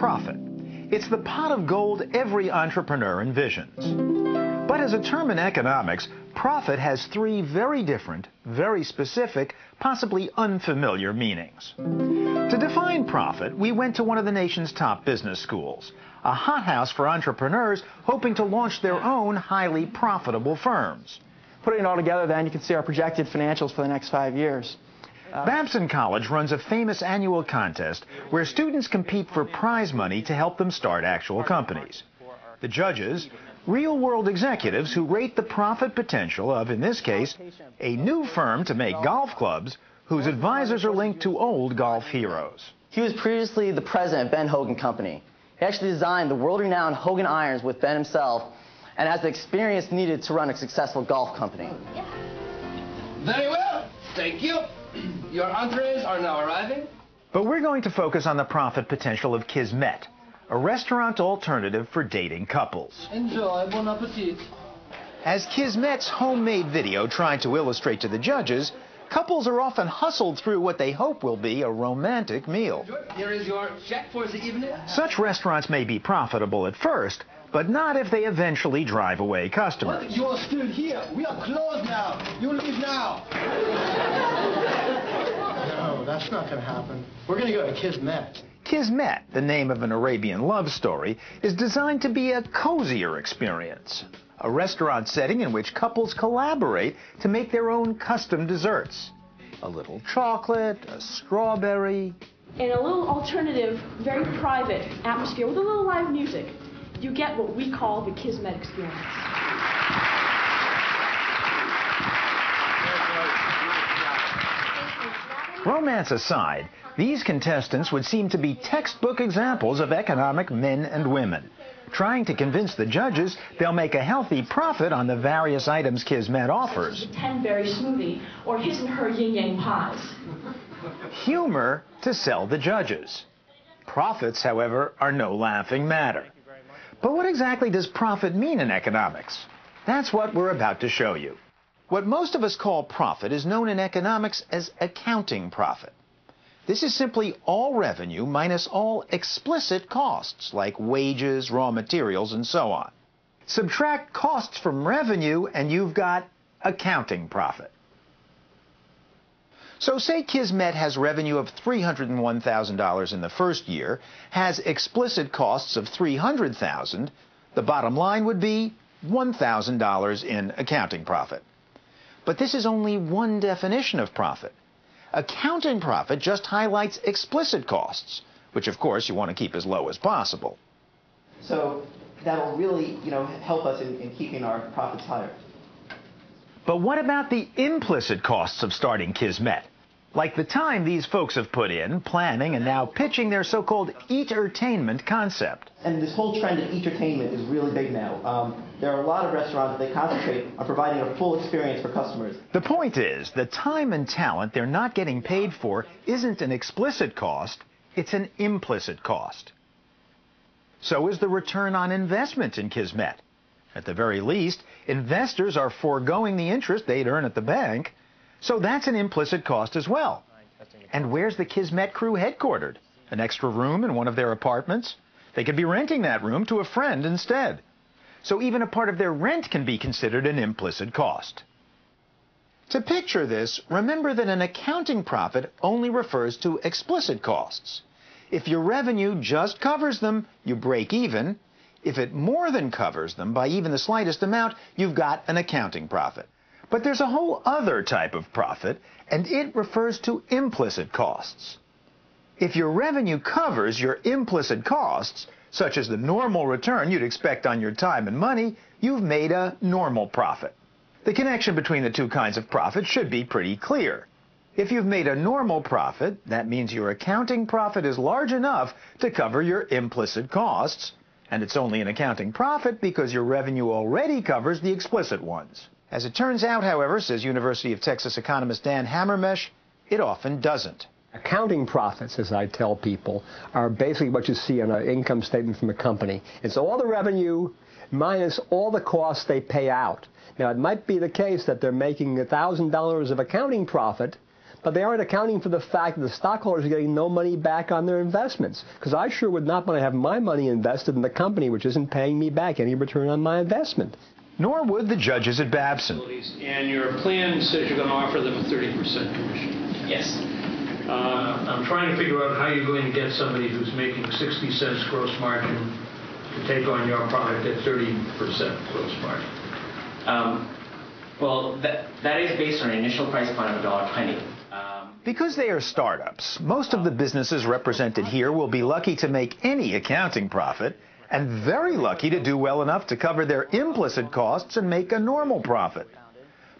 profit. It's the pot of gold every entrepreneur envisions. But as a term in economics, profit has three very different, very specific, possibly unfamiliar meanings. To define profit, we went to one of the nation's top business schools, a hothouse for entrepreneurs hoping to launch their own highly profitable firms. Putting it all together, then, you can see our projected financials for the next 5 years. Babson College runs a famous annual contest where students compete for prize money to help them start actual companies. The judges, real-world executives who rate the profit potential of, in this case, a new firm to make golf clubs whose advisors are linked to old golf heroes. He was previously the president of Ben Hogan Company. He actually designed the world-renowned Hogan irons with Ben himself and has the experience needed to run a successful golf company. Very well. Thank you. Your entrees are now arriving. But we're going to focus on the profit potential of Kismet, a restaurant alternative for dating couples. Enjoy. Bon appetit. As Kismet's homemade video tried to illustrate to the judges, couples are often hustled through what they hope will be a romantic meal. Here is your check for the evening. Such restaurants may be profitable at first, but not if they eventually drive away customers. What? You're still here. We are closed now. You leave now. No, that's not going to happen. We're going to go to Kismet. Kismet, the name of an Arabian love story, is designed to be a cozier experience. A restaurant setting in which couples collaborate to make their own custom desserts. A little chocolate, a strawberry. In a little alternative, very private atmosphere with a little live music, you get what we call the Kismet experience. Romance aside, these contestants would seem to be textbook examples of economic men and women, trying to convince the judges they'll make a healthy profit on the various items Kismet offers. 10-berry smoothie or his and her yin-yang pies. Humor to sell the judges. Profits, however, are no laughing matter. But what exactly does profit mean in economics? That's what we're about to show you. What most of us call profit is known in economics as accounting profit. This is simply all revenue minus all explicit costs, like wages, raw materials, and so on. Subtract costs from revenue, and you've got accounting profit. So say Kismet has revenue of $301,000 in the first year, has explicit costs of $300,000. The bottom line would be $1,000 in accounting profit. But this is only one definition of profit. Accounting profit just highlights explicit costs, which of course you want to keep as low as possible. So that'll really, help us in keeping our profits higher. But what about the implicit costs of starting Kismet? Like the time these folks have put in, planning and now pitching their so-called eat-ertainment concept. And this whole trend of entertainment is really big now. There are a lot of restaurants that concentrate on providing a full experience for customers. The point is, the time and talent they're not getting paid for isn't an explicit cost, it's an implicit cost. So is the return on investment in Kismet. At the very least, investors are foregoing the interest they'd earn at the bank, so that's an implicit cost as well. And where's the Kismet crew headquartered? An extra room in one of their apartments? They could be renting that room to a friend instead. So even a part of their rent can be considered an implicit cost. To picture this, remember that an accounting profit only refers to explicit costs. If your revenue just covers them, you break even. If it more than covers them by even the slightest amount, you've got an accounting profit. But there's a whole other type of profit, and it refers to implicit costs. If your revenue covers your implicit costs, such as the normal return you'd expect on your time and money, you've made a normal profit. The connection between the two kinds of profit should be pretty clear. If you've made a normal profit, that means your accounting profit is large enough to cover your implicit costs, and it's only an accounting profit because your revenue already covers the explicit ones. As it turns out, however, says University of Texas economist Dan Hammermesh, it often doesn't. Accounting profits, as I tell people, are basically what you see on an income statement from a company. It's all the revenue minus all the costs they pay out. Now, it might be the case that they're making $1,000 of accounting profit, but they aren't accounting for the fact that the stockholders are getting no money back on their investments. Because I sure would not want to have my money invested in the company which isn't paying me back any return on my investment. Nor would the judges at Babson. And your plan says you're going to offer them a 30% commission. Yes. I'm trying to figure out how you're going to get somebody who's making 60 cents gross margin to take on your product at 30% gross margin. Well, that is based on an initial price point of $1.20. Because they are startups, most of the businesses represented here will be lucky to make any accounting profit and very lucky to do well enough to cover their implicit costs and make a normal profit.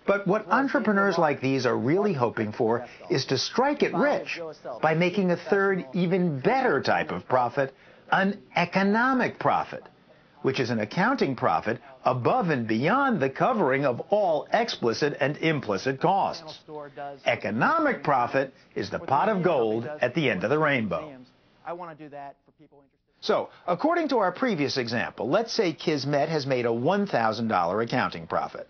But what entrepreneurs like these are really hoping for is to strike it rich by making a third, even better type of profit, an economic profit, which is an accounting profit above and beyond the covering of all explicit and implicit costs. Economic profit is the pot of gold at the end of the rainbow. So, according to our previous example, let's say Kismet has made a $1,000 accounting profit.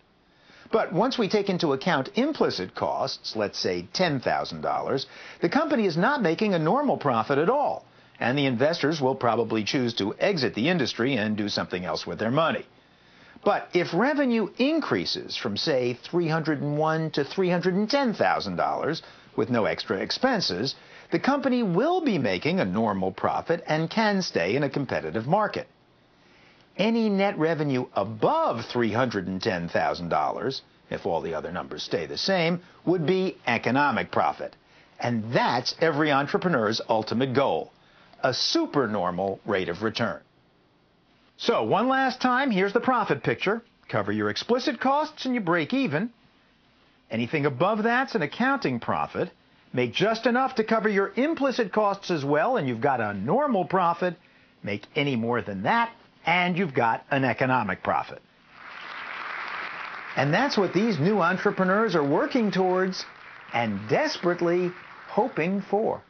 But once we take into account implicit costs, let's say $10,000, the company is not making a normal profit at all, and the investors will probably choose to exit the industry and do something else with their money. But if revenue increases from, say, $301,000 to $310,000 with no extra expenses, the company will be making a normal profit and can stay in a competitive market. Any net revenue above $310,000, if all the other numbers stay the same, would be economic profit. And that's every entrepreneur's ultimate goal, a supernormal rate of return. So, one last time, here's the profit picture. Cover your explicit costs and you break even. Anything above that's an accounting profit. Make just enough to cover your implicit costs as well, and you've got a normal profit. Make any more than that, and you've got an economic profit. And that's what these new entrepreneurs are working towards and desperately hoping for.